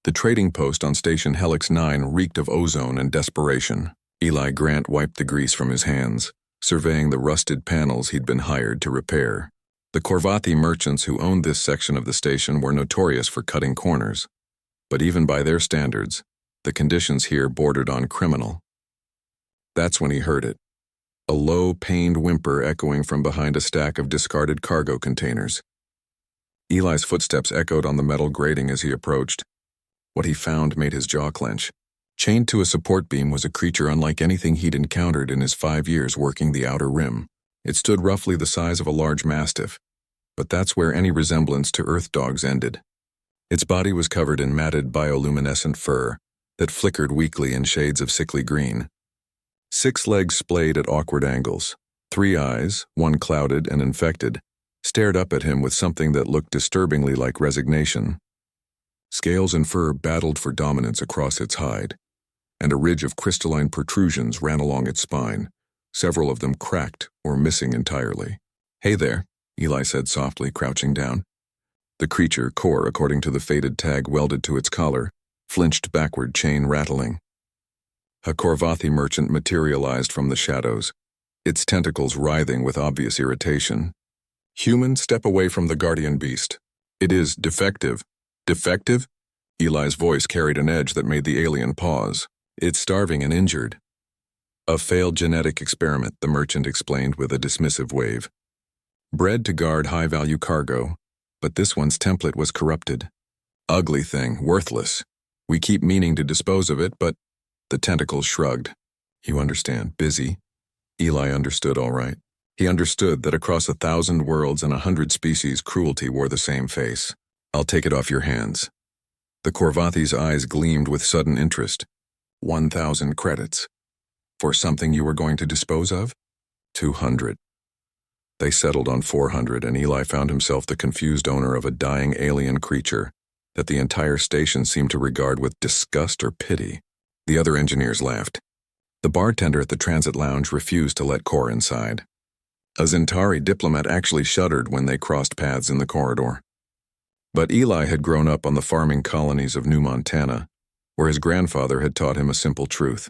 The trading post on Station Helix 9 reeked of ozone and desperation. Eli Grant wiped the grease from his hands, surveying the rusted panels he'd been hired to repair. The Korvathi merchants who owned this section of the station were notorious for cutting corners. But even by their standards, the conditions here bordered on criminal. That's when he heard it. A low, pained whimper echoing from behind a stack of discarded cargo containers. Eli's footsteps echoed on the metal grating as he approached. What he found made his jaw clench. Chained to a support beam was a creature unlike anything he'd encountered in his 5 years working the Outer Rim. It stood roughly the size of a large mastiff, but that's where any resemblance to earth dogs ended. Its body was covered in matted bioluminescent fur that flickered weakly in shades of sickly green. 6 legs splayed at awkward angles. 3 eyes, one clouded and infected, stared up at him with something that looked disturbingly like resignation. Scales and fur battled for dominance across its hide, and a ridge of crystalline protrusions ran along its spine, several of them cracked or missing entirely. "Hey there," Eli said softly, crouching down. The creature, core according to the faded tag welded to its collar, flinched backward, chain rattling. A Korvathi merchant materialized from the shadows, its tentacles writhing with obvious irritation. "Human, step away from the guardian beast. It is defective." "Defective?" Eli's voice carried an edge that made the alien pause. "It's starving and injured." "A failed genetic experiment," the merchant explained with a dismissive wave. "Bred to guard high-value cargo, but this one's template was corrupted. Ugly thing, worthless. We keep meaning to dispose of it, but—" The tentacles shrugged. "You understand, busy." Eli understood all right. He understood that across 1,000 worlds and 100 species, cruelty wore the same face. "I'll take it off your hands." The Korvathi's eyes gleamed with sudden interest. 1,000 credits. "For something you were going to dispose of?" 200. They settled on 400, and Eli found himself the confused owner of a dying alien creature that the entire station seemed to regard with disgust or pity. The other engineers laughed. The bartender at the transit lounge refused to let Kor inside. A Zentari diplomat actually shuddered when they crossed paths in the corridor. But Eli had grown up on the farming colonies of New Montana, where his grandfather had taught him a simple truth.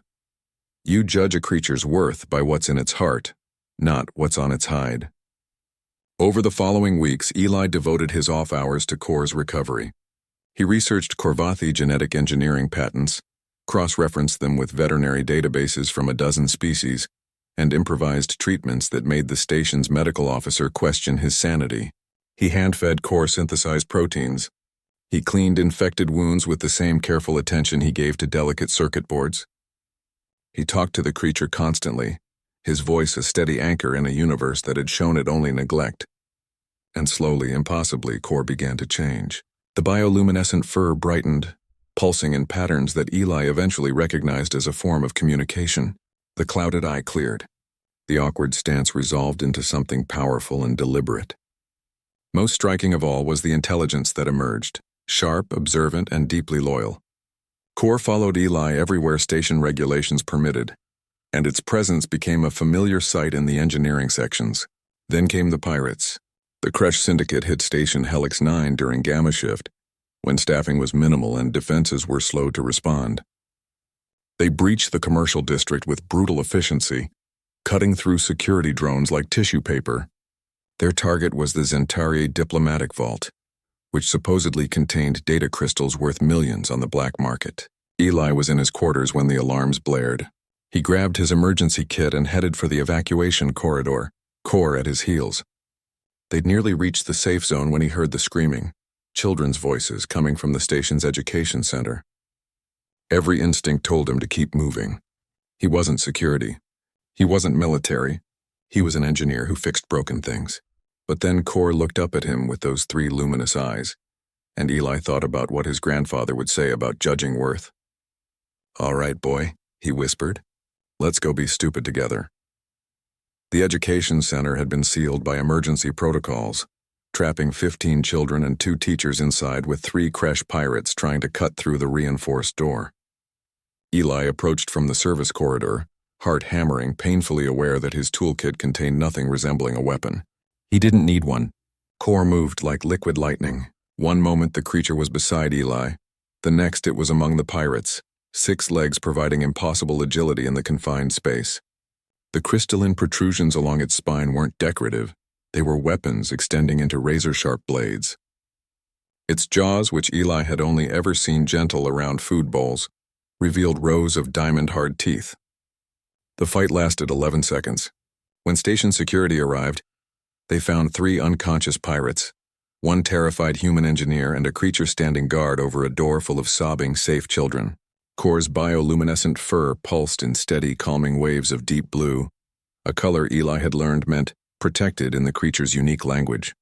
You judge a creature's worth by what's in its heart, not what's on its hide. Over the following weeks, Eli devoted his off hours to Kor's recovery. He researched Korvathi genetic engineering patents, cross-referenced them with veterinary databases from a dozen species, and improvised treatments that made the station's medical officer question his sanity. He hand-fed Kor-synthesized proteins. He cleaned infected wounds with the same careful attention he gave to delicate circuit boards. He talked to the creature constantly, his voice a steady anchor in a universe that had shown it only neglect. And slowly, impossibly, Kor began to change. The bioluminescent fur brightened, pulsing in patterns that Eli eventually recognized as a form of communication. The clouded eye cleared. The awkward stance resolved into something powerful and deliberate. Most striking of all was the intelligence that emerged, sharp, observant, and deeply loyal. Kor followed Eli everywhere station regulations permitted, and its presence became a familiar sight in the engineering sections. Then came the pirates. The Kresh Syndicate hit Station Helix 9 during Gamma Shift, when staffing was minimal and defenses were slow to respond. They breached the commercial district with brutal efficiency, cutting through security drones like tissue paper. Their target was the Zentari diplomatic vault, which supposedly contained data crystals worth millions on the black market. Eli was in his quarters when the alarms blared. He grabbed his emergency kit and headed for the evacuation corridor, Kor at his heels. They'd nearly reached the safe zone when he heard the screaming, children's voices coming from the station's education center. Every instinct told him to keep moving. He wasn't security. He wasn't military. He was an engineer who fixed broken things. But then Kor looked up at him with those 3 luminous eyes, and Eli thought about what his grandfather would say about judging worth. "All right, boy," he whispered. "Let's go be stupid together." The education center had been sealed by emergency protocols, trapping 15 children and 2 teachers inside with 3 Kresh pirates trying to cut through the reinforced door. Eli approached from the service corridor, heart hammering, painfully aware that his toolkit contained nothing resembling a weapon. He didn't need one. Kor moved like liquid lightning. One moment the creature was beside Eli, The next it was among the pirates, 6 legs providing impossible agility in the confined space. The crystalline protrusions along its spine weren't decorative, they were weapons extending into razor-sharp blades. Its jaws, which Eli had only ever seen gentle around food bowls, revealed rows of diamond-hard teeth. The fight lasted 11 seconds. When station security arrived, they found 3 unconscious pirates, 1 terrified human engineer and a creature standing guard over a door full of sobbing, safe children. Kor's bioluminescent fur pulsed in steady, calming waves of deep blue, a color Eli had learned meant protected in the creature's unique language.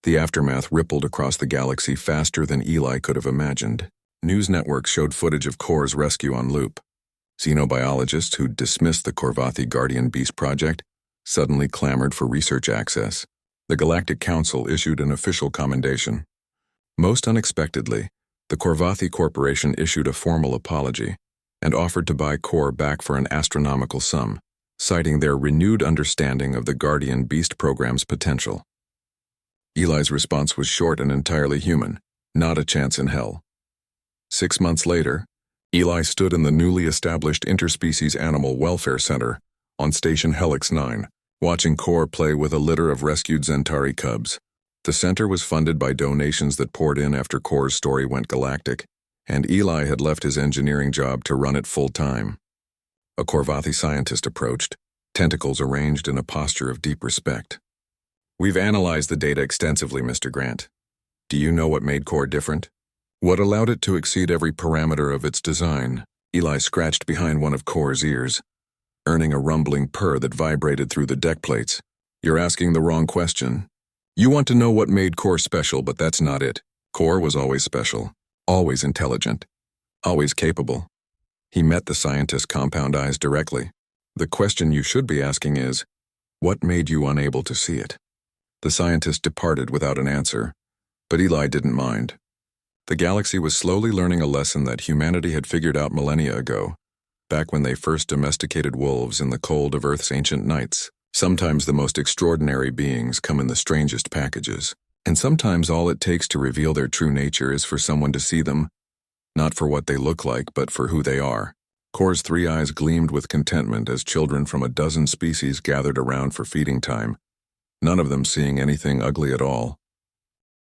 The aftermath rippled across the galaxy faster than Eli could have imagined. News networks showed footage of Kor's rescue on loop. Xenobiologists who'd dismissed the Corvathi Guardian Beast project suddenly clamored for research access. The Galactic Council issued an official commendation. Most unexpectedly, the Corvathi Corporation issued a formal apology and offered to buy Kor back for an astronomical sum, citing their renewed understanding of the Guardian Beast program's potential. Eli's response was short and entirely human, not a chance in hell. 6 months later, Eli stood in the newly established Interspecies Animal Welfare Center on Station Helix 9, watching Kor play with a litter of rescued Zentari cubs. The center was funded by donations that poured in after Kor's story went galactic, and Eli had left his engineering job to run it full-time. A Corvathi scientist approached, tentacles arranged in a posture of deep respect. "We've analyzed the data extensively, Mr. Grant. Do you know what made Kor different? What allowed it to exceed every parameter of its design?" Eli scratched behind one of Kor's ears, earning a rumbling purr that vibrated through the deck plates. "You're asking the wrong question. You want to know what made Kor special, but that's not it. Kor was always special, always intelligent, always capable." He met the scientist's compound eyes directly. "The question you should be asking is, what made you unable to see it?" The scientist departed without an answer, but Eli didn't mind. The galaxy was slowly learning a lesson that humanity had figured out millennia ago, back when they first domesticated wolves in the cold of Earth's ancient nights. Sometimes the most extraordinary beings come in the strangest packages, and sometimes all it takes to reveal their true nature is for someone to see them, not for what they look like, but for who they are. Kor's 3 eyes gleamed with contentment as children from a dozen species gathered around for feeding time, none of them seeing anything ugly at all.